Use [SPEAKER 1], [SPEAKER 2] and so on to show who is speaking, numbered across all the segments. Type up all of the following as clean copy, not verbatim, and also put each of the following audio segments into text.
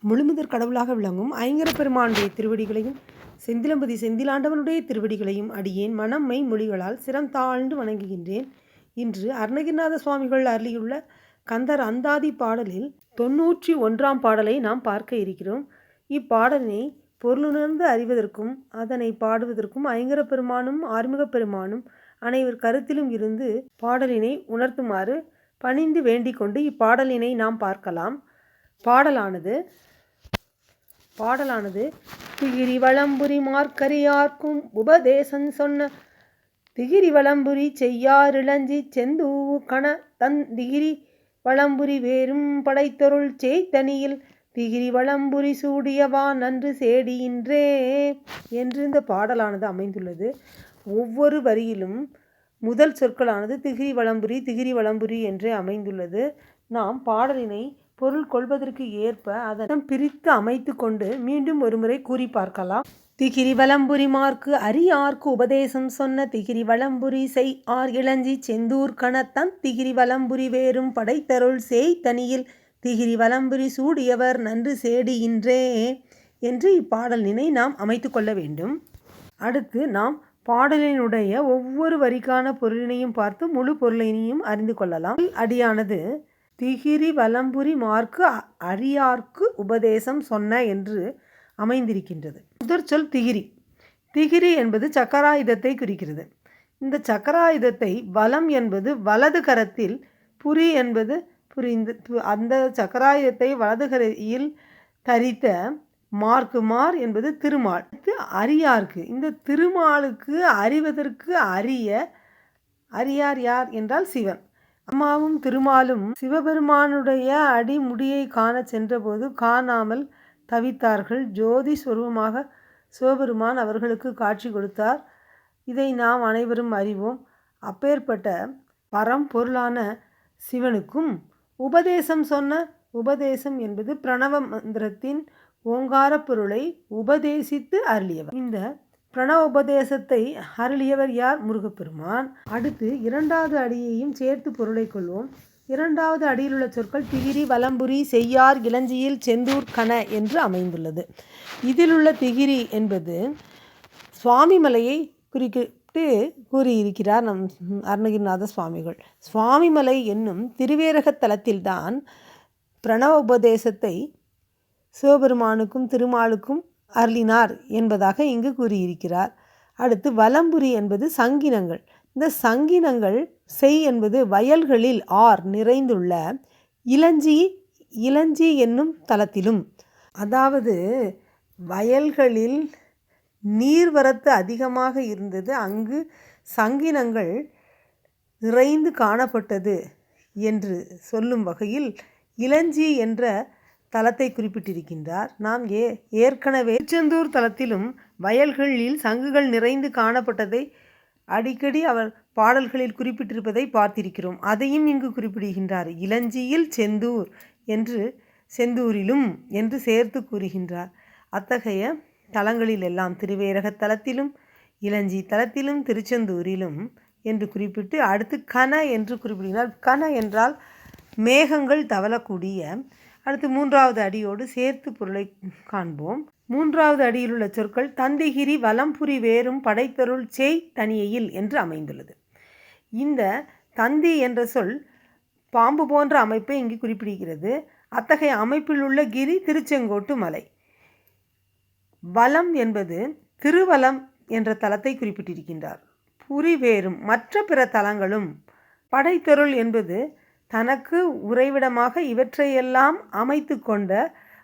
[SPEAKER 1] முழுமுதற் கடவுளாக விளங்கும் ஐங்கர பெருமானுடைய திருவடிகளையும் செந்திலம்பதி செந்திலாண்டவனுடைய திருவடிகளையும் அடியேன் மனம்மை மொழிகளால் சிரம் தாழ்ந்து வணங்குகின்றேன். இன்று அருணகிரிநாத சுவாமிகள் அருளியுள்ள கந்தர் அந்தாதி பாடலில் 91ஆம் பாடலை நாம் பார்க்க இருக்கிறோம். இப்பாடலினை பொருளுணர்ந்து அறிவதற்கும் அதனை பாடுவதற்கும் ஐங்கர பெருமானும் ஆறுமுகப் பெருமானும் அனைவர் கருத்திலும் இருந்து பாடலினை உணர்த்துமாறு பணிந்து வேண்டிக் கொண்டு இப்பாடலினை நாம் பார்க்கலாம். பாடலானது திகிரி வளம்புரி மார்க்கரியார்க்கும் உபதேசம் சொன்ன திகிரி வளம்புரி செய்யாரிளஞ்சி செந்தூவு கண தன் திகிரி வளம்புரி வேறும் படைத்தொருள் செய்தனியில் திகிரி வளம்புரி சூடியவா நன்று சேடியின்றே என்று இந்த பாடலானது அமைந்துள்ளது. ஒவ்வொரு வரியிலும் முதல் சொற்களானது திகிரி வளம்புரி என்றே அமைந்துள்ளது. நாம் பாடலினை பொருள் கொள்வதற்கு ஏற்ப அதனை பிரித்து அமைத்து கொண்டு மீண்டும் ஒருமுறை கூறி பார்க்கலாம். திகிரி வளம்புரி மார்க்கு அரியார்க்கு உபதேசம் சொன்ன திகிரி வளம்புரி செய் ஆர் இளஞ்சி செந்தூர் கணத்தன் திகிரி வளம்புரி வேறும் படைத்தருள் சேய் தனியில் திகிரி வளம்புரி சூடியவர் நன்று சேடியின்றே என்று இப்பாடலினை நாம் அமைத்து கொள்ள வேண்டும். அடுத்து நாம் பாடலினுடைய ஒவ்வொரு வரிக்கான பொருளினையும் பார்த்து முழு பொருளினையும் அறிந்து கொள்ளலாம். அடியானது திகிரி வலம்புரி மார்க்கு அரியார்க்கு உபதேசம் சொன்ன என்று அமைந்திருக்கின்றது. முதற் சொல் திகிரி. திகிரி என்பது சக்கராயுதத்தை குறிக்கிறது. இந்த சக்கராயுதத்தை வலம் என்பது வலது கரத்தில், புரி என்பது அந்த சக்கராயுதத்தை வலது கரையில் தரித்த மார் என்பது திருமால். அரியார்க்கு, இந்த திருமாலுக்கு அறிவதற்கு அரியார் யார் என்றால் சிவன். அம்மாவும் திருமாலும் சிவபெருமானுடைய அடிமுடியை காண சென்றபோது காணாமல் தவித்தார்கள். ஜோதி ஸ்வரூபமாக சிவபெருமான் அவர்களுக்கு காட்சி கொடுத்தார். இதை நாம் அனைவரும் அறிவோம். அப்பேற்பட்ட பரம்பொருளான சிவனுக்கும் உபதேசம் சொன்ன, உபதேசம் என்பது பிரணவ மந்திரத்தின் ஓங்கார பொருளை உபதேசித்து அருளியவர். இந்த பிரணவ உபதேசத்தை அருளியவர் யார்? முருகப்பெருமான். அடுத்து இரண்டாவது அடியையும் சேர்த்து பொருளை கொள்வோம். இரண்டாவது அடியில் உள்ள சொற்கள் திகிரி வலம்புரி செய்யார் இளஞ்சியில் செந்தூர் கண என்று அமைந்துள்ளது. இதில் உள்ள திகிரி என்பது சுவாமிமலையை குறிப்பிட்டு கூறியிருக்கிறார் நம் அருணகிரிநாத சுவாமிகள். சுவாமிமலை என்னும் திருவேரகத்தலத்தில்தான் பிரணவ உபதேசத்தை சிவபெருமானுக்கும் திருமாலுக்கும் அருளினார் என்பதாக இங்கு கூறியிருக்கிறார். அடுத்து வலம்புரி என்பது சங்கினங்கள். இந்த சங்கினங்கள் செய் என்பது வயல்களில் ஆர் நிறைந்துள்ள இளஞ்சி என்னும் தலத்திலும், அதாவது வயல்களில் நீர்வரத்து அதிகமாக இருந்தது, அங்கு சங்கினங்கள் நிறைந்து காணப்பட்டது என்று சொல்லும் வகையில் இளஞ்சி என்ற தலத்தை குறிப்பிட்டிருக்கின்றார். நாம் ஏற்கனவே திருச்செந்தூர் தலத்திலும் வயல்களில் சங்குகள் நிறைந்து காணப்பட்டதை அடிக்கடி அவர் பாடல்களில் குறிப்பிட்டிருப்பதை பார்த்திருக்கிறோம். அதையும் இங்கு குறிப்பிடுகின்றார். இளஞ்சியில் செந்தூர் என்று செந்தூரிலும் என்று சேர்த்து கூறுகின்றார். அத்தகைய தலங்களில் எல்லாம் திருவேரகத்தலத்திலும் இளஞ்சி தலத்திலும் திருச்செந்தூரிலும் என்று குறிப்பிட்டு அடுத்து கண என்று குறிப்பிடுகிறார். கண என்றால் மேகங்கள் தவளக்கூடிய. அடுத்து மூன்றாவது அடியோடு சேர்த்து பொருளை காண்போம். மூன்றாவது அடியில் உள்ள சொற்கள் தந்திகிரி வலம்புரி வேறும் படைத்தருள் செய் தனியில் என்று அமைந்துள்ளது. இந்த தந்தி என்ற சொல் பாம்பு போன்ற அமைப்பை இங்கு குறிப்பிடுகிறது. அத்தகைய அமைப்பில் உள்ள கிரி திருச்செங்கோட்டு மலை. வலம் என்பது திருவலம் என்ற தலத்தை குறிப்பிட்டிருக்கின்றார். புரி வேறும் மற்ற பிற தலங்களும். படைத்தருள் என்பது தனக்கு உறைவிடமாக இவற்றையெல்லாம் அமைத்து கொண்ட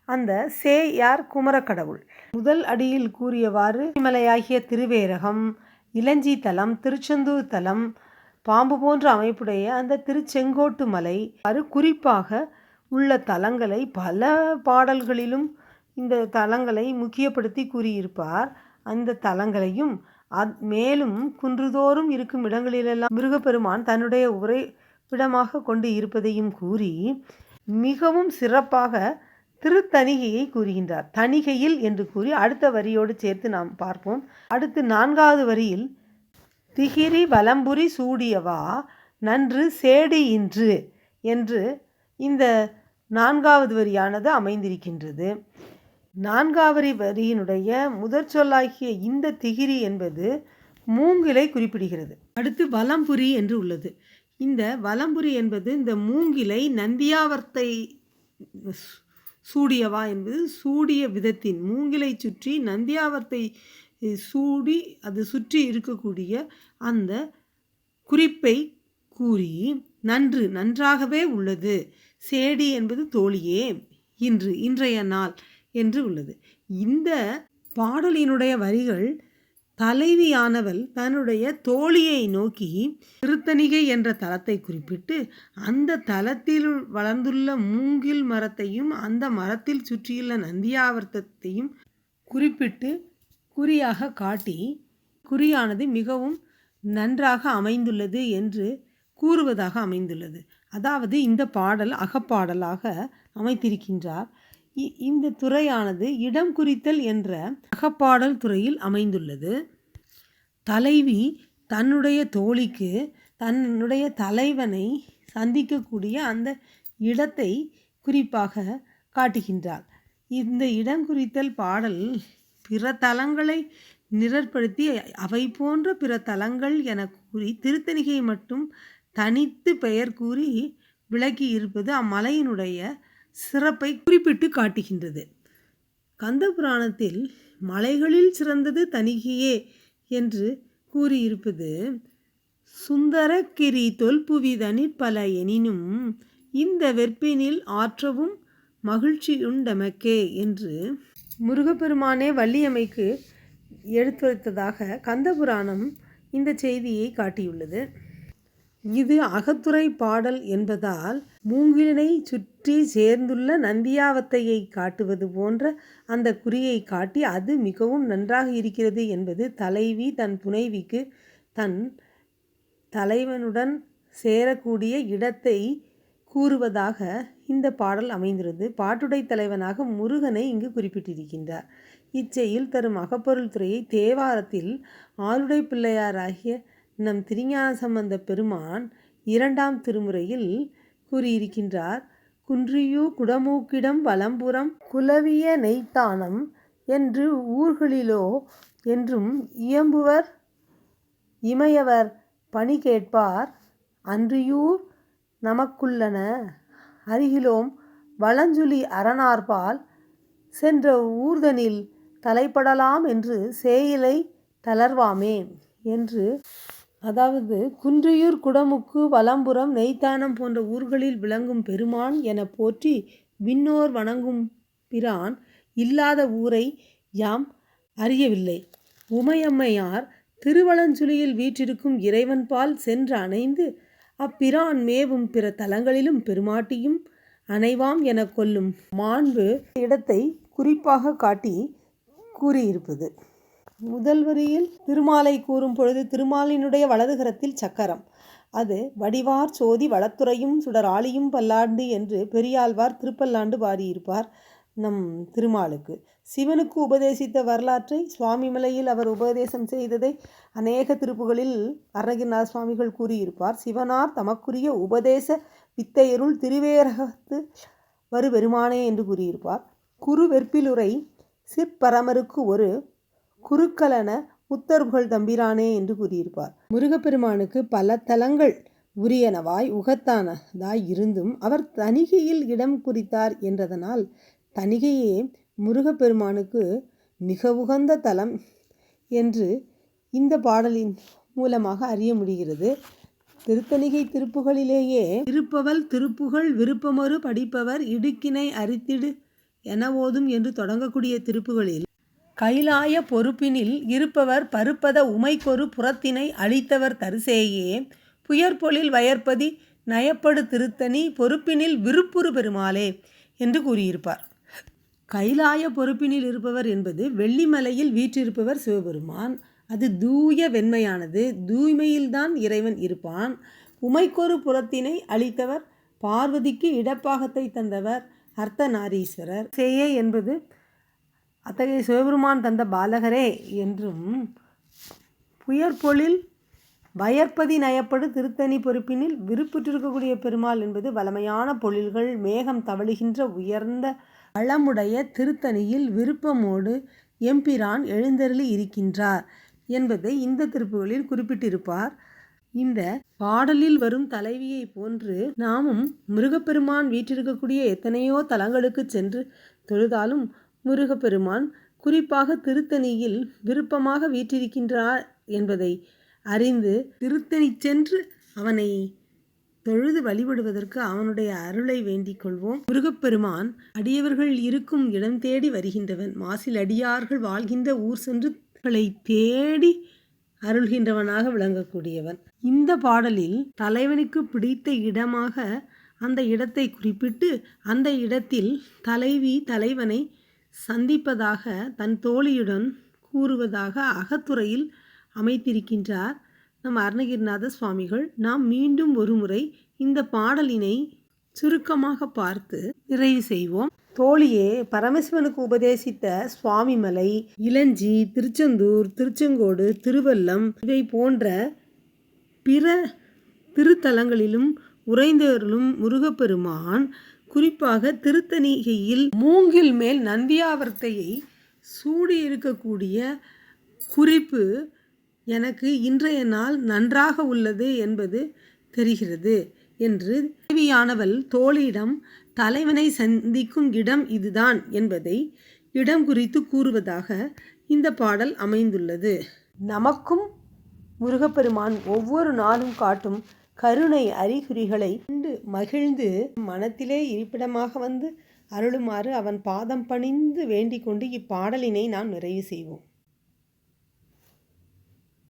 [SPEAKER 1] அந்த சேயார் குமரக்கடவுள். முதல் அடியில் கூறியவாறு மலையாகிய திருவேரகம், இளஞ்சி தலம், திருச்செந்தூர் தலம், பாம்பு போன்ற அமைப்புடைய அந்த திருச்செங்கோட்டு மலை, அது குறிப்பாக உள்ள தலங்களை பல பாடல்களிலும் இந்த தலங்களை முக்கியப்படுத்தி கூறியிருப்பார். அந்த தலங்களையும் மேலும் குன்றுதோறும் இருக்கும் இடங்களிலெல்லாம் முருகப்பெருமான் தன்னுடைய உறைவிடமாக கொண்டு இருப்பதையும் கூறி மிகவும் சிறப்பாக திருத்தணிகையை கூறுகின்றார். தணிகையில் என்று கூறி அடுத்த வரியோடு சேர்த்து நாம் பார்ப்போம். அடுத்து நான்காவது வரியில் திகிரி வலம்புரி சூடியவா நன்று சேடி இன்று என்று இந்த நான்காவது வரியானது அமைந்திருக்கின்றது. நான்காவது வரியினுடைய முதற் சொல்லாகிய இந்த திகிரி என்பது மூங்கிலை குறிப்பிடுகிறது. அடுத்து வலம்புரி என்று உள்ளது. இந்த வலம்புரி என்பது இந்த மூங்கிலை நந்தியாவர்த்தை சூடியவா என்பது சூடிய விதத்தின் மூங்கிலை சுற்றி நந்தியாவர்த்தை சூடி அது சுற்றி இருக்கக்கூடிய அந்த குறிப்பை கூறி நன்றாகவே உள்ளது. சேடி என்பது தோழியே, இன்றைய நாள் என்று உள்ளது. இந்த பாடலினுடைய வரிகள் தலைவியானவள் தன்னுடைய தோழியை நோக்கி திருத்தணிகை என்ற தலத்தை குறிப்பிட்டு அந்த தலத்தில் வளர்ந்துள்ள மூங்கில் மரத்தையும் அந்த மரத்தில் சுற்றியுள்ள நந்தியாவர்த்தத்தையும் குறிப்பிட்டு குறியாக காட்டி குறியானது மிகவும் நன்றாக அமைந்துள்ளது என்று கூறுவதாக அமைந்துள்ளது. அதாவது இந்த பாடல் அகப்பாடலாக அமைத்திருக்கின்றார். இந்த துறையானது இடம் குறித்தல் என்ற அகப்பாடல் துறையில் அமைந்துள்ளது. தலைவி தன்னுடைய தோழிக்கு தன்னுடைய தலைவனை சந்திக்கக்கூடிய அந்த இடத்தை குறிப்பாக காட்டுகின்றார். இந்த இடம் குறித்தல் பாடல் பிற தலங்களை நிழற்படுத்தி அவை போன்ற பிற தலங்கள் என கூறி திருத்தணிகை மட்டும் தனித்து பெயர் கூறி விளக்கி இருப்பது அம்மலையினுடைய சிறப்பை குறிப்பிட்டு காட்டுகின்றது. கந்த புராணத்தில் மலைகளில் சிறந்தது தணிகையே என்று கூறியிருப்பது சுந்தரகிரி தொல்புவி தனிற்பல எனினும் இந்த வெற்பினில் ஆற்றவும் மகிழ்ச்சியுண்டமக்கே என்று முருகப்பெருமானே வள்ளியம்மைக்கு எடுத்துரைத்ததாக கந்தபுராணம் இந்த செய்தியை காட்டியுள்ளது. இது அகத்துறை பாடல் என்பதால் மூங்கிலினை சுற்றி சேர்ந்துள்ள நந்தியாவத்தையை காட்டுவது போன்ற அந்த குறியை காட்டி அது மிகவும் நன்றாக இருக்கிறது என்பது தலைவி தன் புனைவிக்கு தன் தலைவனுடன் சேரக்கூடிய இடத்தை கூறுவதாக இந்த பாடல் அமைந்துள்ளது. பாட்டுடை தலைவனாக முருகனை இங்கு குறிப்பிட்டிருக்கின்றார். இச்செய்யில் தரும் அகப்பொருள் துறையை தேவாரத்தில் ஆளுடை பிள்ளையாராகிய நம் திருஞான சம்பந்த பெருமான் 2ஆம் திருமுறையில் கூறியிருக்கின்றார். குன்றியூ குடமூக்கிடம் வலம்புறம் குலவிய நெய்த்தானம் என்று ஊர்களிலோ என்றும் இயம்புவர் இமையவர் பணி கேட்பார் அன்றியூர் நமக்குள்ளன அருகிலோம் வளஞ்சுழி அரணார்பால் சென்ற ஊர்தனில் தலைப்படலாம் என்று சேயிலை தளர்வாமே என்று, அதாவது குன்றியூர் குடமுக்கு வலம்புறம் நெய்த்தானம் போன்ற ஊர்களில் விளங்கும் பெருமான் என போற்றி விண்ணோர் வணங்கும் பிரான் இல்லாத ஊரை யாம் அறியவில்லை. உமையம்மையார் திருவலஞ்சுழியில் வீற்றிருக்கும் இறைவன்பால் சென்று அணைந்து அப்பிரான் மேவும் பிற தலங்களிலும் பெருமாட்டியும் அணைவாம் என கொல்லும் மாண்பு இடத்தை குறிப்பாக காட்டி கூறியிருப்பது. முதல் வரியில் திருமாலை கூறும் பொழுது திருமாலினுடைய வலதுகரத்தில் சக்கரம், அது வடிவார் சோதி வளத்துறையும் சுடர் ஆழியும் பல்லாண்டு என்று பெரியாழ்வார் திருப்பல்லாண்டு பாடியிருப்பார். நம் திருமாலுக்கு சிவனுக்கு உபதேசித்த வரலாற்றை சுவாமிமலையில் அவர் உபதேசம் செய்ததை அநேக திருப்புகளில் அருணகிரிநாத சுவாமிகள் கூறியிருப்பார். சிவனார் தமக்குரிய உபதேச வித்தையருள் திருவேரகத்து வரு பெருமானே என்று கூறியிருப்பார். குரு வெற்பிலுரை சிற்பரமருக்கு ஒரு குருக்களன முத்தர்புகள் தம்பிரானே என்று கூறியிருப்பார். முருகப்பெருமானுக்கு பல தலங்கள் உரியனவாய் உகத்தானதாய் இருந்தும் அவர் தணிகையில் இடம் குறித்தார் என்றதனால் தணிகையே முருகப்பெருமானுக்கு மிக உகந்த தலம் என்று இந்த பாடலின் மூலமாக அறிய முடிகிறது. திருத்தணிகை திருப்புகளிலேயே இருப்பவள் திருப்புகழ் விருப்பமொரு படிப்பவர் இடுக்கினை அரித்திடு என ஓதும் என்று தொடங்கக்கூடிய திருப்புகளில் கைலாய பொறுப்பினில் இருப்பவர் பருப்பத உமைக்கொரு புறத்தினை அளித்தவர் தரிசேயே புயற்பொழில் வயற்பதி நயப்படு திருத்தணி பொறுப்பினில் விருப்புறு பெருமாளே என்று கூறியிருப்பார். கைலாய பொறுப்பினில் இருப்பவர் என்பது வெள்ளிமலையில் வீற்றிருப்பவர் சிவபெருமான். அது தூய வெண்மையானது. தூய்மையில்தான் இறைவன் இருப்பான். உமைக்கொரு புறத்தினை அளித்தவர் பார்வதிக்கு இடப்பாகத்தை தந்தவர் அர்த்தநாரீஸ்வரர். சேயே என்பது அத்தகைய சிவபெருமான் தந்த பாலகரே என்றும் புயற்பொழில் வயற்பதி நயப்படு திருத்தணி பொறுப்பினில் விருப்புற்றிருக்கக்கூடிய பெருமாள் என்பது வளமையான பொழில்கள் மேகம் தவழுகின்ற உயர்ந்த வளமுடைய திருத்தணியில் விருப்பமோடு எம்பிரான் எழுந்தருளி இருக்கின்றார் என்பதை இந்த திருப்புகளில் குறிப்பிட்டிருப்பார். இந்த பாடலில் வரும் தலைவியை போன்று நாமும் முருகப்பெருமான் வீற்றிருக்கக்கூடிய எத்தனையோ தலங்களுக்கு சென்று தொழுதாலும் முருகப்பெருமான் குறிப்பாக திருத்தணியில் விருப்பமாக வீற்றிருக்கின்றார் என்பதை அறிந்து திருத்தணி சென்று அவனை தொழுது வழிபடுவதற்கு அவனுடைய அருளை வேண்டிக் கொள்வோம். முருகப்பெருமான் அடியவர்கள் இருக்கும் இடம் தேடி வருகின்றவன். மாசில் அடியார்கள் வாழ்கின்ற ஊர் சென்று தேடி அருள்கின்றவனாக விளங்கக்கூடியவன். இந்த பாடலில் தலைவனுக்கு பிடித்த இடமாக அந்த இடத்தை குறிப்பிட்டு அந்த இடத்தில் தலைவி தலைவனை சந்திப்பதாக தன் தோழியுடன் கூறுவதாக அகத்துறையில் அமைத்திருக்கின்றார் நம் அருணகிரிநாத சுவாமிகள். நாம் மீண்டும் ஒரு முறை இந்த பாடலினை சுருக்கமாக பார்த்து நிறைவு செய்வோம். தோழியே பரமசிவனுக்கு உபதேசித்த சுவாமிமலை, இளஞ்சி, திருச்செந்தூர், திருச்செங்கோடு, திருவல்லம் இவை போன்ற பிற திருத்தலங்களிலும் உறைந்தருளும் முருகப்பெருமான் குறிப்பாக திருத்தணிகையில் மூங்கில் மேல் நந்தியாவர்த்தையை சூடியிருக்கக்கூடிய குறிப்பு எனக்கு இன்றைய நாள் நன்றாக உள்ளது என்பது தெரிகிறது என்று தேவியானவள் தோழியிடம் தலைவனை சந்திக்கும் இடம் இதுதான் என்பதை இடம் குறித்து கூறுவதாக இந்த பாடல் அமைந்துள்ளது. நமக்கும் முருகப்பெருமான் ஒவ்வொரு நாளும் காட்டும் கருணை அறிகுறிகளை கண்டு மகிழ்ந்து மனத்திலே இருப்பிடமாக வந்து அருளுமாறு அவன் பாதம் பணிந்து வேண்டிக் கொண்டு இப்பாடலினை நாம் நிறைவு செய்வோம்.